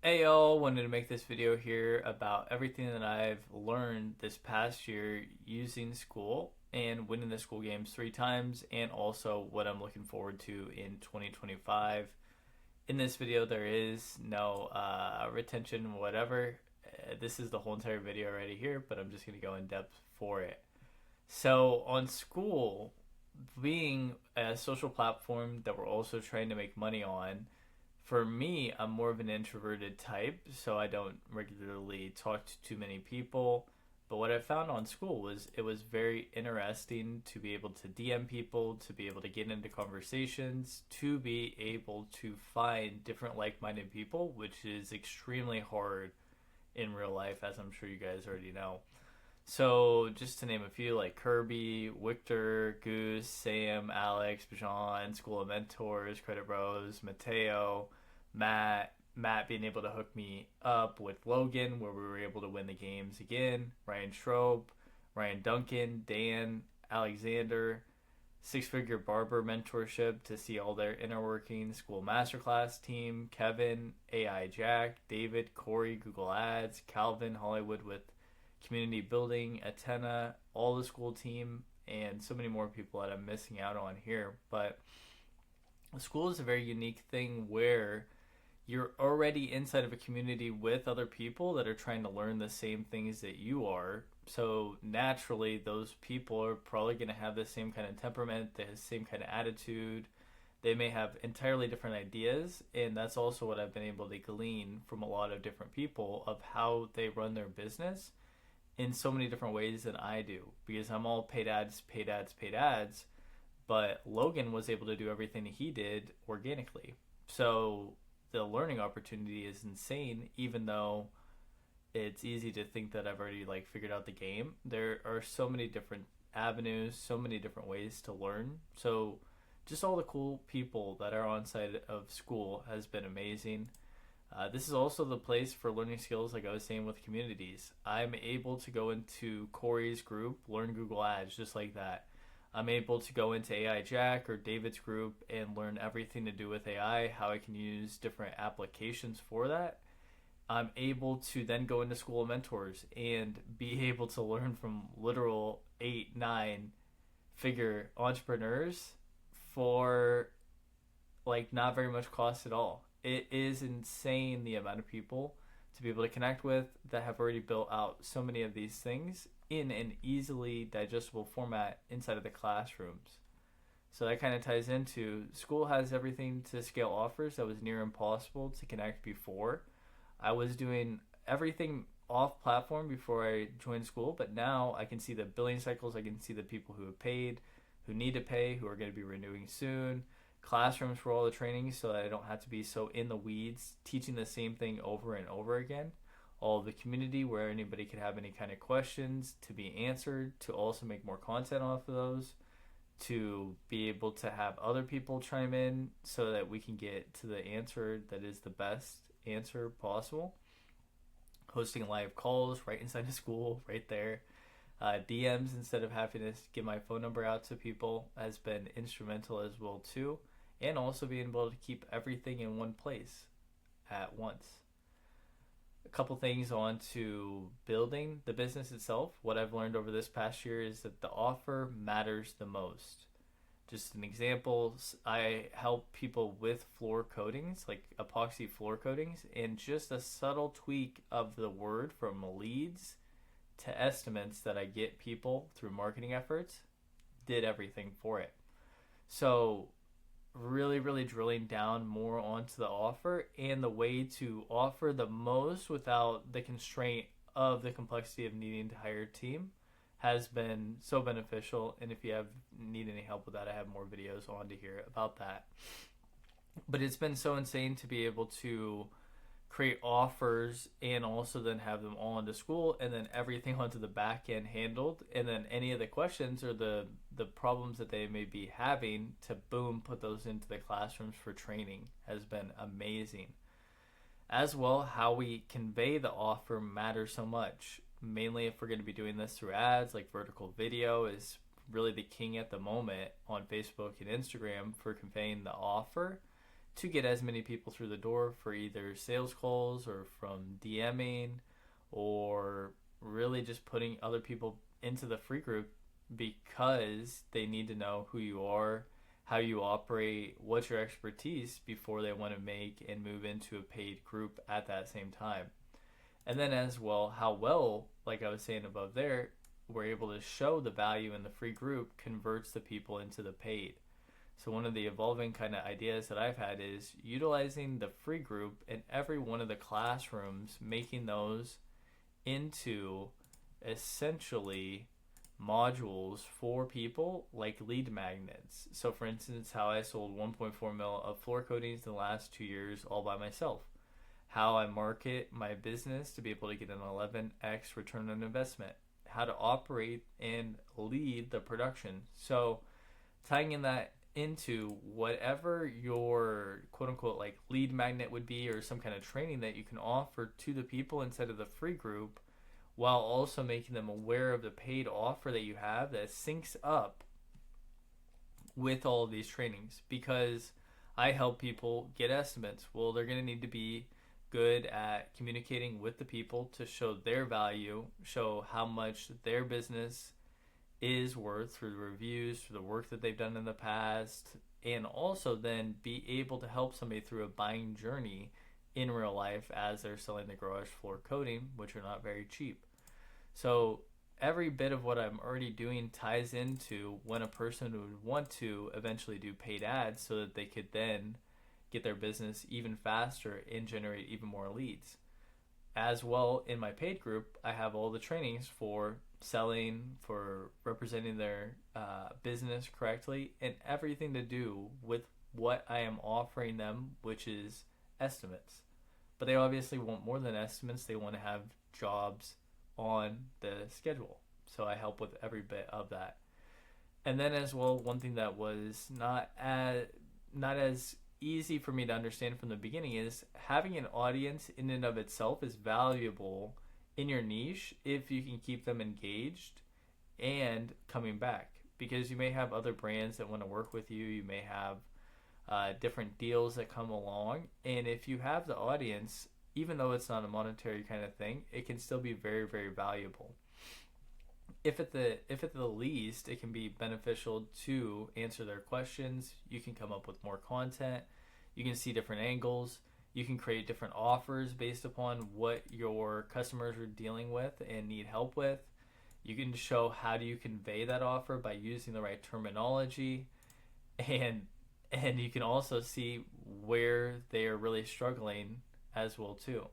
Ayo, wanted to make this video here about everything that I've learned this past year using Skool and winning the Skool games 3 times, and also what I'm looking forward to in 2025. In this video, there is no retention, whatever. This is the whole entire video already here, but I'm just going to go in depth for it. So, on Skool, being a social platform that we're also trying to make money on, for me, I'm more of an introverted type, so I don't regularly talk to too many people. But what I found on Skool was it was very interesting to be able to DM people, to be able to get into conversations, to be able to find different like minded people, which is extremely hard in real life, as I'm sure you guys already know. So, just to name a few, like Kirby, Victor, Goose, Sam, Alex, Bajan, School of Mentors, Credit Bros, Mateo, Matt being able to hook me up with Logan, where we were able to win the games again, Ryan Schroep, Ryan Duncan, Dan, Alexander, Six Figure Barber mentorship to see all their inner workings, School Masterclass team, Kevin, AI Jack, David, Corey, Google Ads, Calvin, Hollywood with community building, Atena, all the Skool team, and so many more people that I'm missing out on here. But Skool is a very unique thing where you're already inside of a community with other people that are trying to learn the same things that you are. So naturally, those people are probably going to have the same kind of temperament, the same kind of attitude. They may have entirely different ideas, and that's also what I've been able to glean from a lot of different people of how they run their business in so many different ways than I do, because I'm all paid ads, paid ads, paid ads. But Logan was able to do everything he did organically. So the learning opportunity is insane, even though it's easy to think that I've already like figured out the game. There are so many different avenues, so many different ways to learn. So just all the cool people that are on side of Skool has been amazing. This is also the place for learning skills, like I was saying, with communities. I'm able to go into Corey's group, learn Google Ads just like that. I'm able to go into AI Jack or David's group and learn everything to do with AI, how I can use different applications for that. I'm able to then go into School of Mentors and be able to learn from literal 8, 9 figure entrepreneurs for like not very much cost at all. It is insane the amount of people to be able to connect with that have already built out so many of these things in an easily digestible format inside of the classrooms. So that kind of ties into Skool has everything to scale offers that was near impossible to connect before. I was doing everything off platform before I joined Skool, but now I can see the billing cycles, I can see the people who have paid, who need to pay, who are going to be renewing soon, classrooms for all the trainings so that I don't have to be so in the weeds teaching the same thing over and over again. All of the community where anybody could have any kind of questions to be answered, to also make more content off of those, to be able to have other people chime in so that we can get to the answer that is the best answer possible. Hosting live calls right inside the Skool, right there. DMs instead of having to give my phone number out to people has been instrumental as well too, and also being able to keep everything in one place at once. A couple things on to building the business itself. What I've learned over this past year is that the offer matters the most. Just an example, I help people with floor coatings, like epoxy floor coatings, and just a subtle tweak of the word from leads to estimates that I get people through marketing efforts did everything for it. So really drilling down more onto the offer and the way to offer the most without the constraint of the complexity of needing to hire a team has been so beneficial. And if you need any help with that, I have more videos on to hear about that. But it's been so insane to be able to create offers and also then have them all into Skool, and then everything onto the back end handled, and then any of the questions or the problems that they may be having to boom put those into the classrooms for training has been amazing. As well, how we convey the offer matters so much, mainly if we're going to be doing this through ads. Like vertical video is really the king at the moment on Facebook and Instagram for conveying the offer. to get as many people through the door for either sales calls or from DMing, or really just putting other people into the free group because they need to know who you are, how you operate, what's your expertise before they want to make and move into a paid group at that same time. And then as well, how well, like I was saying above there, we're able to show the value in the free group converts the people into the paid. So one of the evolving kind of ideas that I've had is utilizing the free group in every one of the classrooms, making those into essentially modules for people like lead magnets. So for instance, how I sold 1.4 mil of floor coatings in the last 2 years all by myself. How I market my business to be able to get an 11x return on investment. How to operate and lead the production. So tying in that into whatever your quote unquote like lead magnet would be, or some kind of training that you can offer to the people inside of the free group, while also making them aware of the paid offer that you have that syncs up with all of these trainings. Because I help people get estimates. Well, they're going to need to be good at communicating with the people to show their value, show how much their business is worth through the reviews, through the work that they've done in the past, and also then be able to help somebody through a buying journey in real life as they're selling the garage floor coating, which are not very cheap. So every bit of what I'm already doing ties into when a person would want to eventually do paid ads so that they could then get their business even faster and generate even more leads. As well, in my paid group, I have all the trainings for selling, for representing their business correctly, and everything to do with what I am offering them, which is estimates. But they obviously want more than estimates. They want to have jobs on the schedule. So I help with every bit of that. And then as well, one thing that was not as easy for me to understand from the beginning is having an audience in and of itself is valuable in your niche if you can keep them engaged and coming back, because you may have other brands that want to work with you. You may have different deals that come along, and if you have the audience, even though it's not a monetary kind of thing, it can still be very, very valuable. If at the least, it can be beneficial to answer their questions. You can come up with more content. You can see different angles. You can create different offers based upon what your customers are dealing with and need help with. You can show how do you convey that offer by using the right terminology, and you can also see where they are really struggling as well too.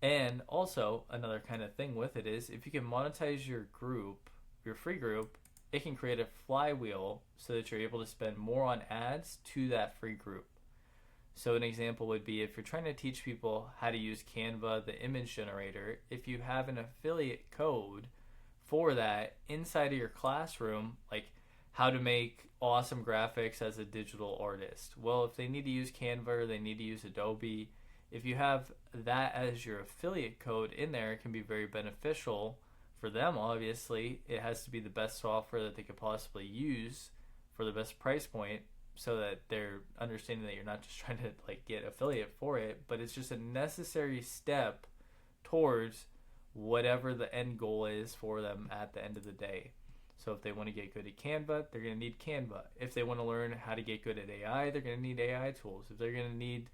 And also, another kind of thing with it is if you can monetize your group, your free group, it can create a flywheel so that you're able to spend more on ads to that free group. So an example would be if you're trying to teach people how to use Canva, the image generator, if you have an affiliate code for that inside of your classroom, like how to make awesome graphics as a digital artist. Well, if they need to use Canva or they need to use Adobe, if you have that as your affiliate code in there, it can be very beneficial for them. Obviously, it has to be the best software that they could possibly use for the best price point, so that they're understanding that you're not just trying to like get affiliate for it, but it's just a necessary step towards whatever the end goal is for them at the end of the day. So if they want to get good at Canva, they're going to need Canva. If they want to learn how to get good at AI, they're going to need AI tools. If they're going to need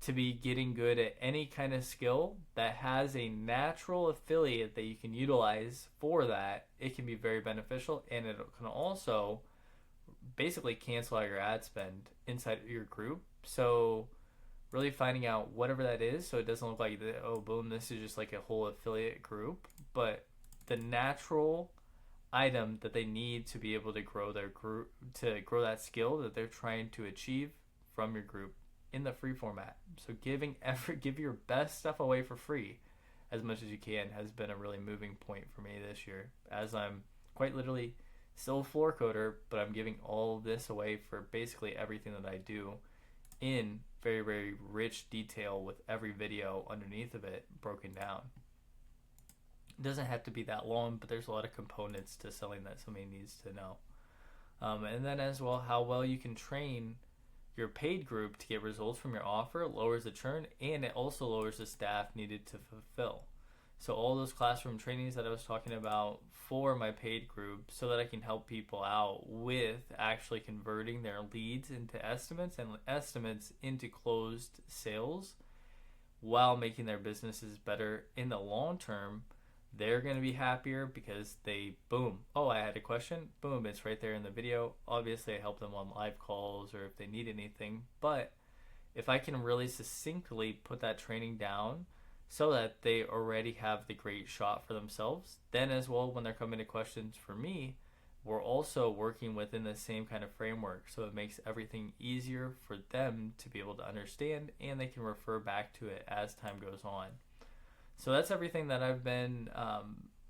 to be getting good at any kind of skill that has a natural affiliate that you can utilize for that, it can be very beneficial, and it can also basically cancel out your ad spend inside your group. So really finding out whatever that is, so it doesn't look like, oh boom, this is just like a whole affiliate group, but the natural item that they need to be able to grow their group, to grow that skill that they're trying to achieve from your group in the free format. So give your best stuff away for free as much as you can has been a really moving point for me this year, as I'm quite literally still a floor coater, but I'm giving all of this away for basically everything that I do in very, very rich detail with every video underneath of it broken down. It doesn't have to be that long, but there's a lot of components to selling that somebody needs to know. And then as well, how well you can train your paid group to get results from your offer, lowers the churn, and it also lowers the staff needed to fulfill. So all those classroom trainings that I was talking about for my paid group, so that I can help people out with actually converting their leads into estimates and estimates into closed sales while making their businesses better in the long term. They're going to be happier because they, boom, oh, I had a question, boom, it's right there in the video. Obviously, I help them on live calls or if they need anything. But if I can really succinctly put that training down so that they already have the great shot for themselves, then as well, when they're coming to questions for me, we're also working within the same kind of framework. So it makes everything easier for them to be able to understand, and they can refer back to it as time goes on. So that's everything that I've been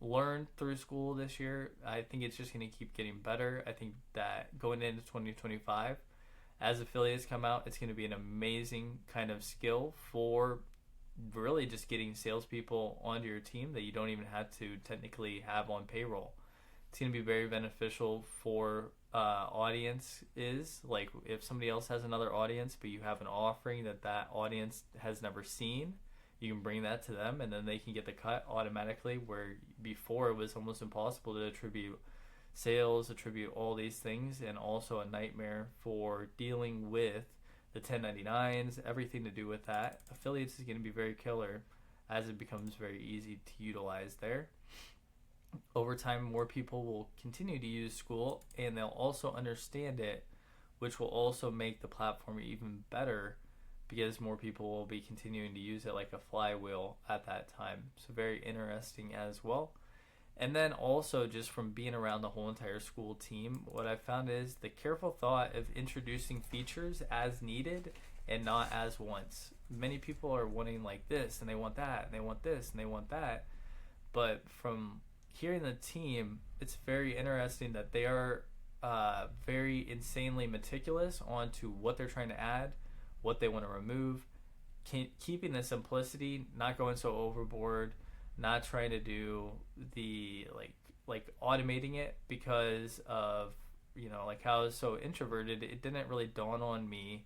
learned through Skool this year. I think it's just going to keep getting better. I think that going into 2025, as affiliates come out, it's going to be an amazing kind of skill for really just getting salespeople onto your team that you don't even have to technically have on payroll. It's going to be very beneficial for audience is like if somebody else has another audience but you have an offering that that audience has never seen, you can bring that to them and then they can get the cut automatically, where before it was almost impossible to attribute sales, attribute all these things, and also a nightmare for dealing with the 1099s, everything to do with that. Affiliates is going to be very killer as it becomes very easy to utilize there. Over time, more people will continue to use Skool and they'll also understand it, which will also make the platform even better because more people will be continuing to use it like a flywheel at that time. So very interesting as well. And then also just from being around the whole entire Skool team, what I found is the careful thought of introducing features as needed and not as once. Many people are wanting like this and they want that and they want this and they want that. But from hearing the team, it's very interesting that they are very insanely meticulous onto what they're trying to add, what they want to remove, keeping the simplicity, not going so overboard, not trying to do the like automating it because of, you know, like how I was so introverted. It didn't really dawn on me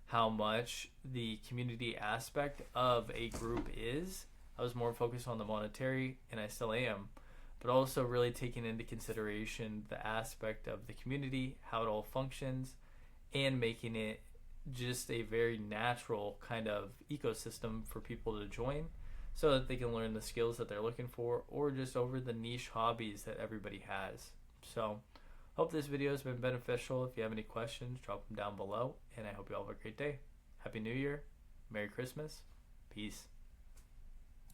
how much the community aspect of a group is. I was more focused on the monetary, and I still am, but also really taking into consideration the aspect of the community, how it all functions, and making it just a very natural kind of ecosystem for people to join so that they can learn the skills that they're looking for or just over the niche hobbies that everybody has. So hope this video has been beneficial. If you have any questions, drop them down below, and I hope you all have a great day. Happy New Year, Merry Christmas, peace.